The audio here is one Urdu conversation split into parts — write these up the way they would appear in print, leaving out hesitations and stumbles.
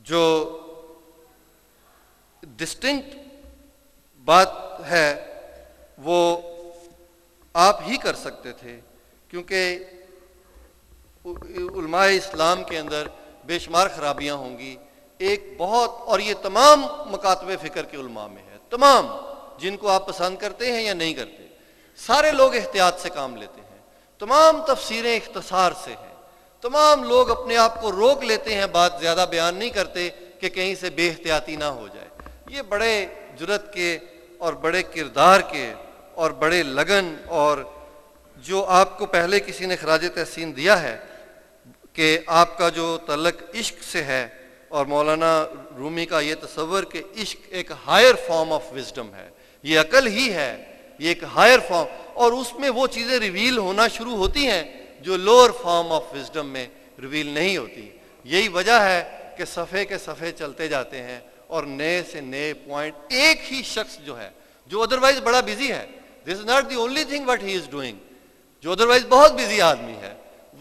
جو ڈسٹنکٹ بات ہے وہ آپ ہی کر سکتے تھے، کیونکہ علماء اسلام کے اندر بے شمار خرابیاں ہوں گی. ایک بہت، اور یہ تمام مکاتب فکر کے علماء میں ہے، تمام جن کو آپ پسند کرتے ہیں یا نہیں کرتے، سارے لوگ احتیاط سے کام لیتے ہیں، تمام تفسیریں اختصار سے ہیں، تمام لوگ اپنے آپ کو روک لیتے ہیں، بات زیادہ بیان نہیں کرتے کہ کہیں سے بے احتیاطی نہ ہو جائے. یہ بڑے جرأت کے اور بڑے کردار کے اور بڑے لگن، اور جو آپ کو پہلے کسی نے خراج تحسین دیا ہے کہ آپ کا جو تعلق عشق سے ہے، اور مولانا رومی کا یہ تصور کہ عشق ایک ہائر فارم آف وزڈم ہے، یہ عقل ہی ہے، یہ ایک ہائر فارم، اور اس میں وہ چیزیں ریویل ہونا شروع ہوتی ہیں جو لوور فارم آف وزڈم میں ریویل نہیں ہوتی. یہی وجہ ہے کہ صفحے کے صفحے چلتے جاتے ہیں اور نئے سے نئے پوائنٹ. ایک ہی شخص جو ہے جو ادروائز بڑا بزی ہے، this is not the only thing what he is doing, جو ادروائز بہت بزی آدمی ہے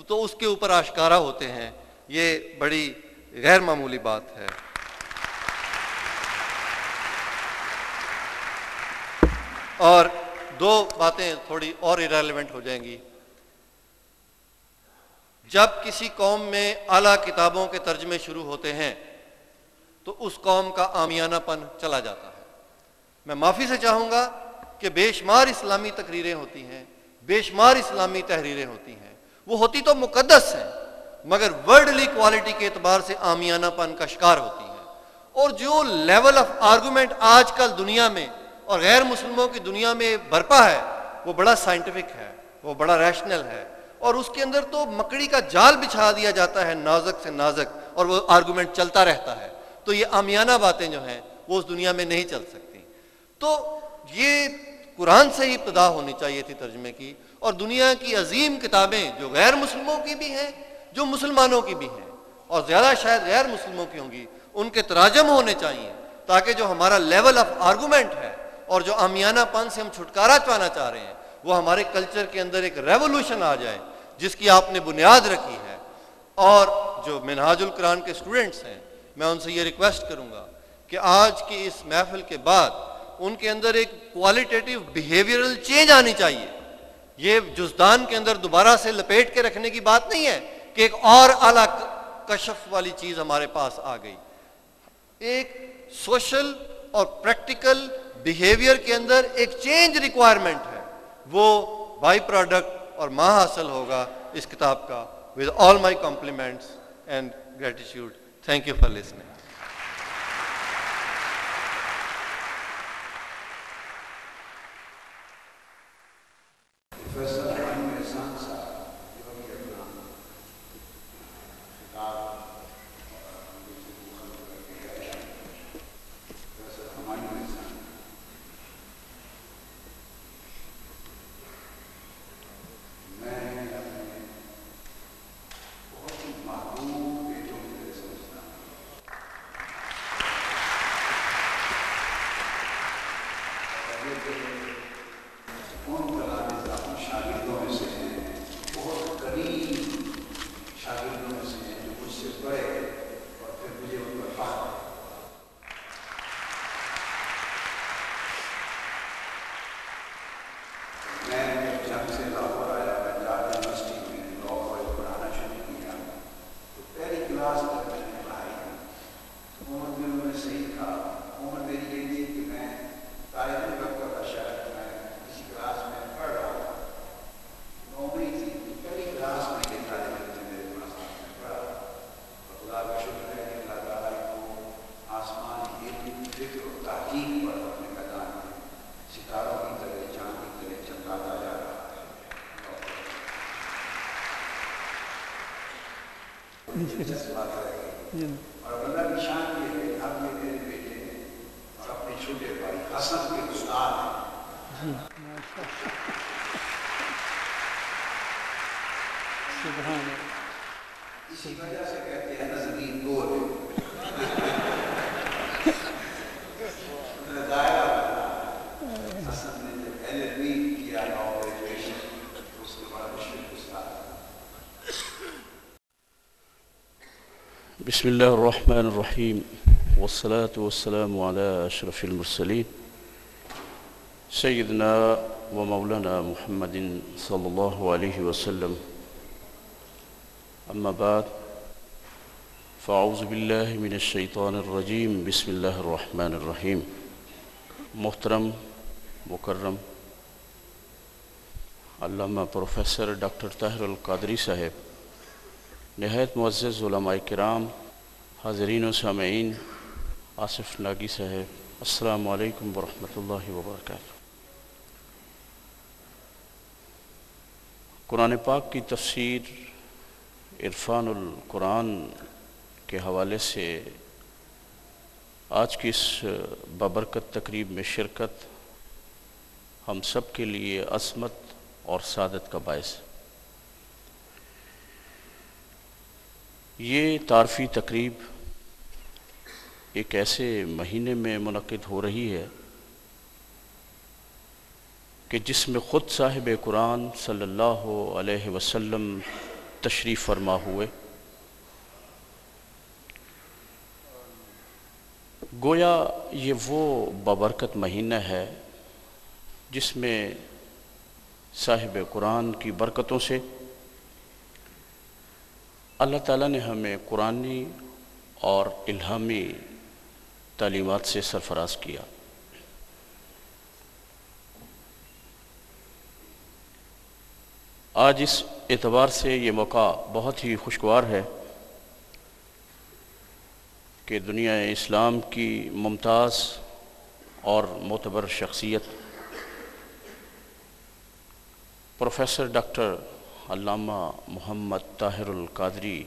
تو اس کے اوپر آشکارا ہوتے ہیں. یہ بڑی غیر معمولی بات ہے. اور دو باتیں تھوڑی اور irrelevant ہو جائیں گی. جب کسی قوم میں اعلیٰ کتابوں کے ترجمے شروع ہوتے ہیں تو اس قوم کا عامیانہ پن چلا جاتا ہے. میں معافی سے چاہوں گا کہ بے شمار اسلامی تقریریں ہوتی ہیں، بے شمار اسلامی تحریریں ہوتی ہیں، وہ ہوتی تو مقدس ہیں مگر ورڈلی کوالٹی کے اعتبار سے عامیانہ پن کا شکار ہوتی ہیں. اور جو لیول آف آرگومنٹ آج کل دنیا میں اور غیر مسلموں کی دنیا میں برپا ہے وہ بڑا سائنٹیفک ہے، وہ بڑا ریشنل ہے، اور اس کے اندر تو مکڑی کا جال بچھا دیا جاتا ہے نازک سے نازک، اور وہ آرگومنٹ چلتا رہتا ہے. تو یہ عامیانہ باتیں جو ہیں وہ اس دنیا میں نہیں چل سکتی. تو یہ قرآن سے ہی ابتدا ہونی چاہیے تھی ترجمے کی، اور دنیا کی عظیم کتابیں جو غیر مسلموں کی بھی ہیں، جو مسلمانوں کی بھی ہیں، اور زیادہ شاید غیر مسلموں کی ہوں گی، ان کے تراجم ہونے چاہیے تاکہ جو ہمارا لیول آف آرگومنٹ ہے اور جو عامیانہ پن سے ہم چھٹکارا چاہنا چاہ رہے ہیں وہ ہمارے کلچر کے اندر ایک ریولوشن آ جائے جس کی آپ نے بنیاد رکھی ہے. اور جو منہاج القرآن کے اسٹوڈنٹس ہیں میں ان سے یہ ریکویسٹ کروں گا کہ آج کی اس محفل کے بعد ان کے اندر ایک کوالٹیٹیو بیہیویئرل چینج آنی چاہیے. یہ جزدان کے اندر دوبارہ سے لپیٹ کے رکھنے کی بات نہیں ہے کہ ایک اور اعلیٰ کشف والی چیز ہمارے پاس آ گئی. ایک سوشل اور پریکٹیکل بیہیویئر کے اندر ایک چینج ریکوائرمنٹ ہے، وہ بائی پروڈکٹ اور ماں حاصل ہوگا اس کتاب کا. with all my compliments and gratitude. Thank you for listening. بسم الله الرحمن الرحيم والصلاة والسلام على أشرف المرسلين سيدنا ومولانا محمد صلى الله عليه وسلم أما بعد فأعوذ بالله من الشيطان الرجيم بسم الله الرحمن الرحيم محترم مکرم علامہ پروفیسر ڈاکٹر طاہر القادری صاحب، نہایت معزز علماء کرام، حاضرین و سامعین، آصف ناگی صاحب، السلام علیکم ورحمۃ اللہ وبرکاتہ۔ قرآن پاک کی تفسیر عرفان القرآن کے حوالے سے آج کی اس بابرکت تقریب میں شرکت ہم سب کے لیے عظمت اور سعادت کا باعث ہے۔ یہ تعارفی تقریب ایک ایسے مہینے میں منعقد ہو رہی ہے کہ جس میں خود صاحب قرآن صلی اللہ علیہ وسلم تشریف فرما ہوئے، گویا یہ وہ بابرکت مہینہ ہے جس میں صاحب قرآن کی برکتوں سے اللہ تعالیٰ نے ہمیں قرآنی اور الہامی تعلیمات سے سرفراز کیا۔ آج اس اعتبار سے یہ موقع بہت ہی خوشگوار ہے کہ دنیا اسلام کی ممتاز اور معتبر شخصیت پروفیسر ڈاکٹر علامہ محمد طاہر القادری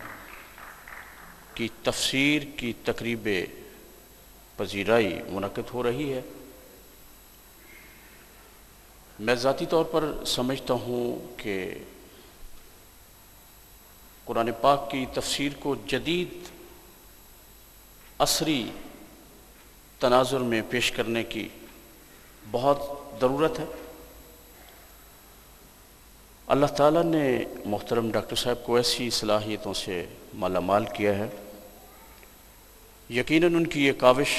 کی تفسیر کی تقریب پذیرائی منعقد ہو رہی ہے۔ میں ذاتی طور پر سمجھتا ہوں کہ قرآن پاک کی تفسیر کو جدید عصری تناظر میں پیش کرنے کی بہت ضرورت ہے۔ اللہ تعالیٰ نے محترم ڈاکٹر صاحب کو ایسی صلاحیتوں سے مالا مال کیا ہے، یقیناً ان کی یہ کاوش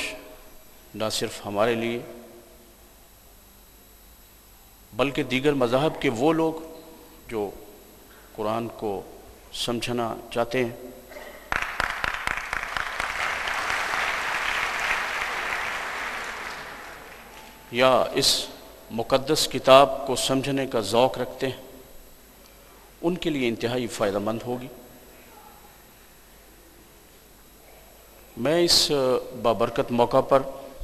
نہ صرف ہمارے لیے بلکہ دیگر مذاہب کے وہ لوگ جو قرآن کو سمجھنا چاہتے ہیں یا اس مقدس کتاب کو سمجھنے کا ذوق رکھتے ہیں، ان کے لیے انتہائی فائدہ مند ہوگی۔ میں اس بابرکت موقع پر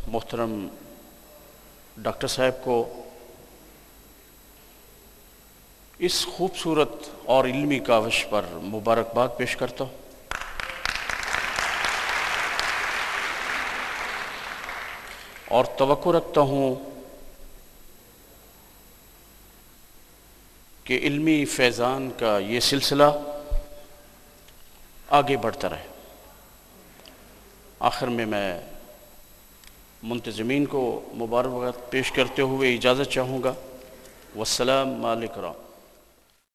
محترم ڈاکٹر صاحب کو اس خوبصورت اور علمی کاوش پر مبارکباد پیش کرتا ہوں۔ اور توقع رکھتا ہوں کہ علمی فیضان کا یہ سلسلہ آگے بڑھتا رہے۔ آخر میں منتظمین کو مبارکباد پیش کرتے ہوئے اجازت چاہوں گا۔ والسلام علیکم۔